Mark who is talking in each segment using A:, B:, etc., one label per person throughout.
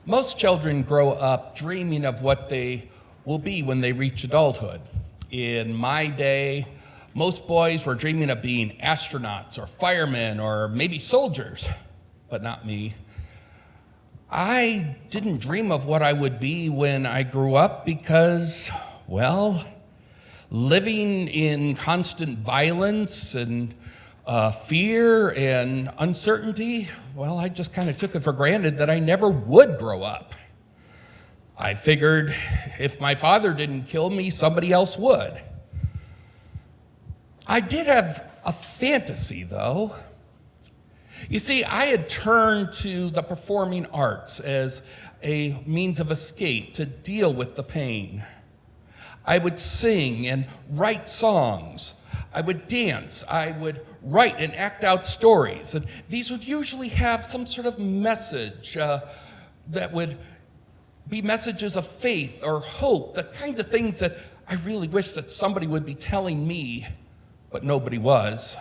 A: Most children grow up dreaming of what they will be when they reach adulthood. In my day, most boys were dreaming of being astronauts or firemen or maybe soldiers, but not me. I didn't dream of what I would be when I grew up because, well, living in constant violence and fear and uncertainty, well, I just kind of took it for granted that I never would grow up. I figured if my father didn't kill me, somebody else would. I did have a fantasy, though. You see, I had turned to the performing arts as a means of escape to deal with the pain. I would sing and write songs. I would dance. I would write and act out stories. And these would usually have some sort of message that would be messages of faith or hope, the kinds of things that I really wish that somebody would be telling me, but nobody was.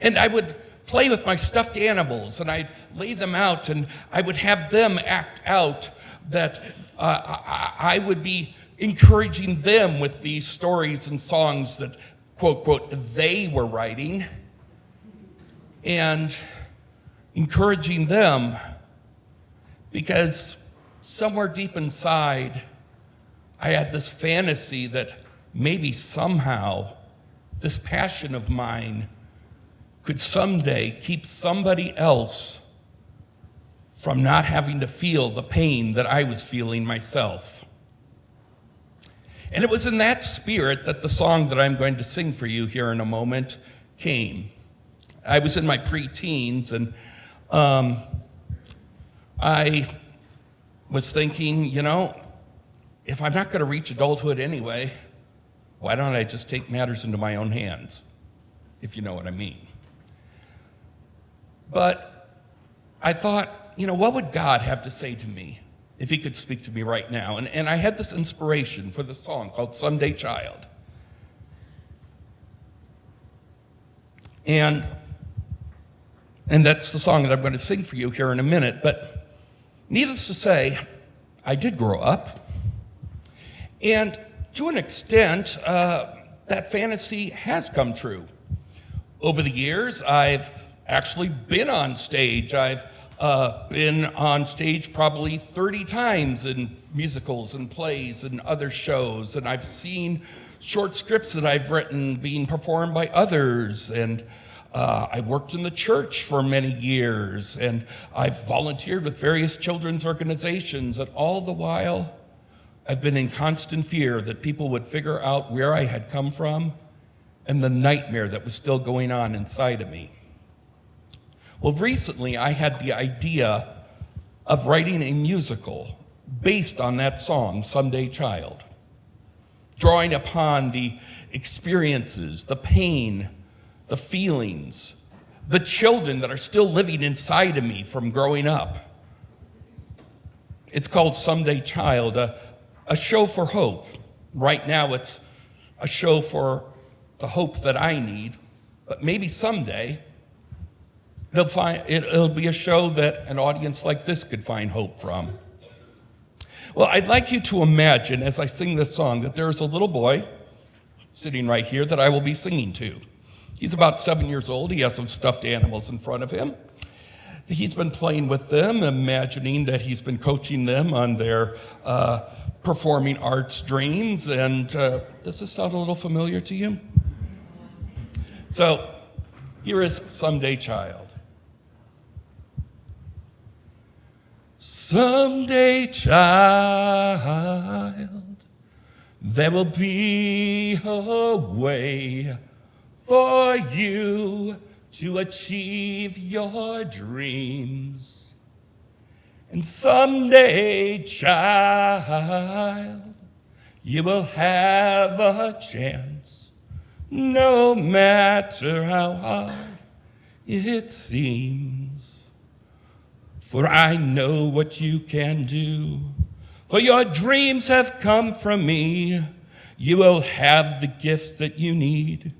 A: And I would play with my stuffed animals, and I'd lay them out, and I would have them act out that I would be encouraging them with these stories and songs that, quote, quote, they were writing, and encouraging them because somewhere deep inside, I had this fantasy that maybe somehow this passion of mine could someday keep somebody else from not having to feel the pain that I was feeling myself. And it was in that spirit that the song that I'm going to sing for you here in a moment came. I was in my pre-teens, and I was thinking, if I'm not going to reach adulthood anyway, why don't I just take matters into my own hands, if you know what I mean. But I thought, what would God have to say to me if he could speak to me right now? And I had this inspiration for the song called Someday Child. And that's the song that I'm going to sing for you here in a minute. But needless to say, I did grow up. And to an extent, that fantasy has come true. Over the years, I've actually been on stage. I've been on stage probably 30 times in musicals and plays and other shows, and I've seen short scripts that I've written being performed by others, and I worked in the church for many years, and I've volunteered with various children's organizations, and all the while, I've been in constant fear that people would figure out where I had come from and the nightmare that was still going on inside of me. Well, recently I had the idea of writing a musical based on that song, Someday Child, drawing upon the experiences, the pain, the feelings, the children that are still living inside of me from growing up. It's called Someday Child, a show for hope. Right now it's a show for the hope that I need, but maybe someday it'll be a show that an audience like this could find hope from. Well, I'd like you to imagine as I sing this song that there's a little boy sitting right here that I will be singing to. He's about 7 years old. He has some stuffed animals in front of him. He's been playing with them, imagining that he's been coaching them on their performing arts dreams. And does this sound a little familiar to you? So here is Someday Child. Someday, child, there will be a way for you to achieve your dreams. And someday, child, you will have a chance, no matter how hard it seems. For I know what you can do, for your dreams have come from me. You will have the gifts that you need,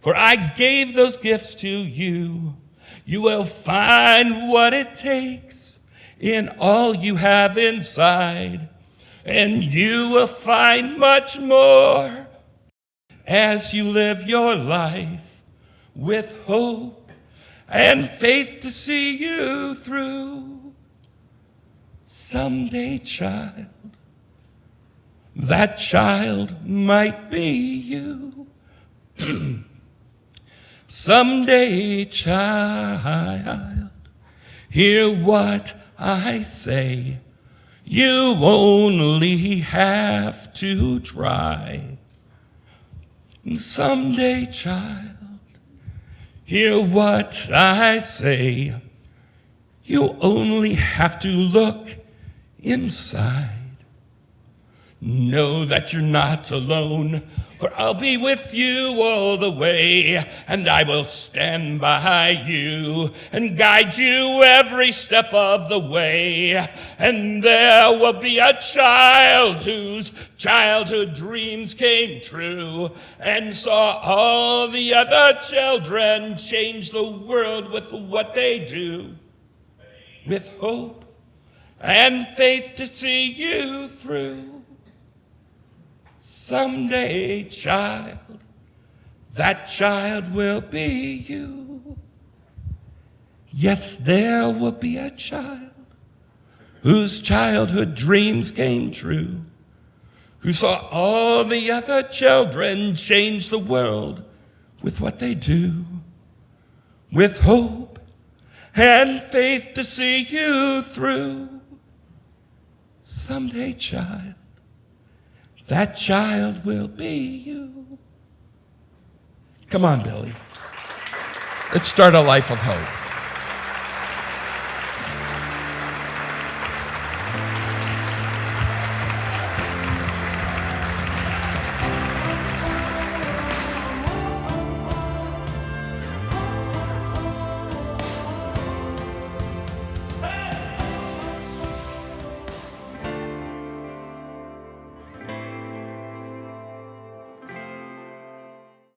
A: for I gave those gifts to you. You will find what it takes in all you have inside, and you will find much more as you live your life with hope and faith to see you through. Someday, child, that child might be you. Someday, child, hear what I say. You only have to try. Someday, child, hear what I say. You only have to look inside. Know that you're not alone, for I'll be with you all the way, and I will stand by you and guide you every step of the way. And there will be a child whose childhood dreams came true and saw all the other children change the world with what they do, with hope and faith to see you through. Someday, child, that child will be you. Yes, there will be a child whose childhood dreams came true, who saw all the other children change the world with what they do, with hope and faith to see you through. Someday, child, that child will be you. Come on, Billy. Let's start a life of hope.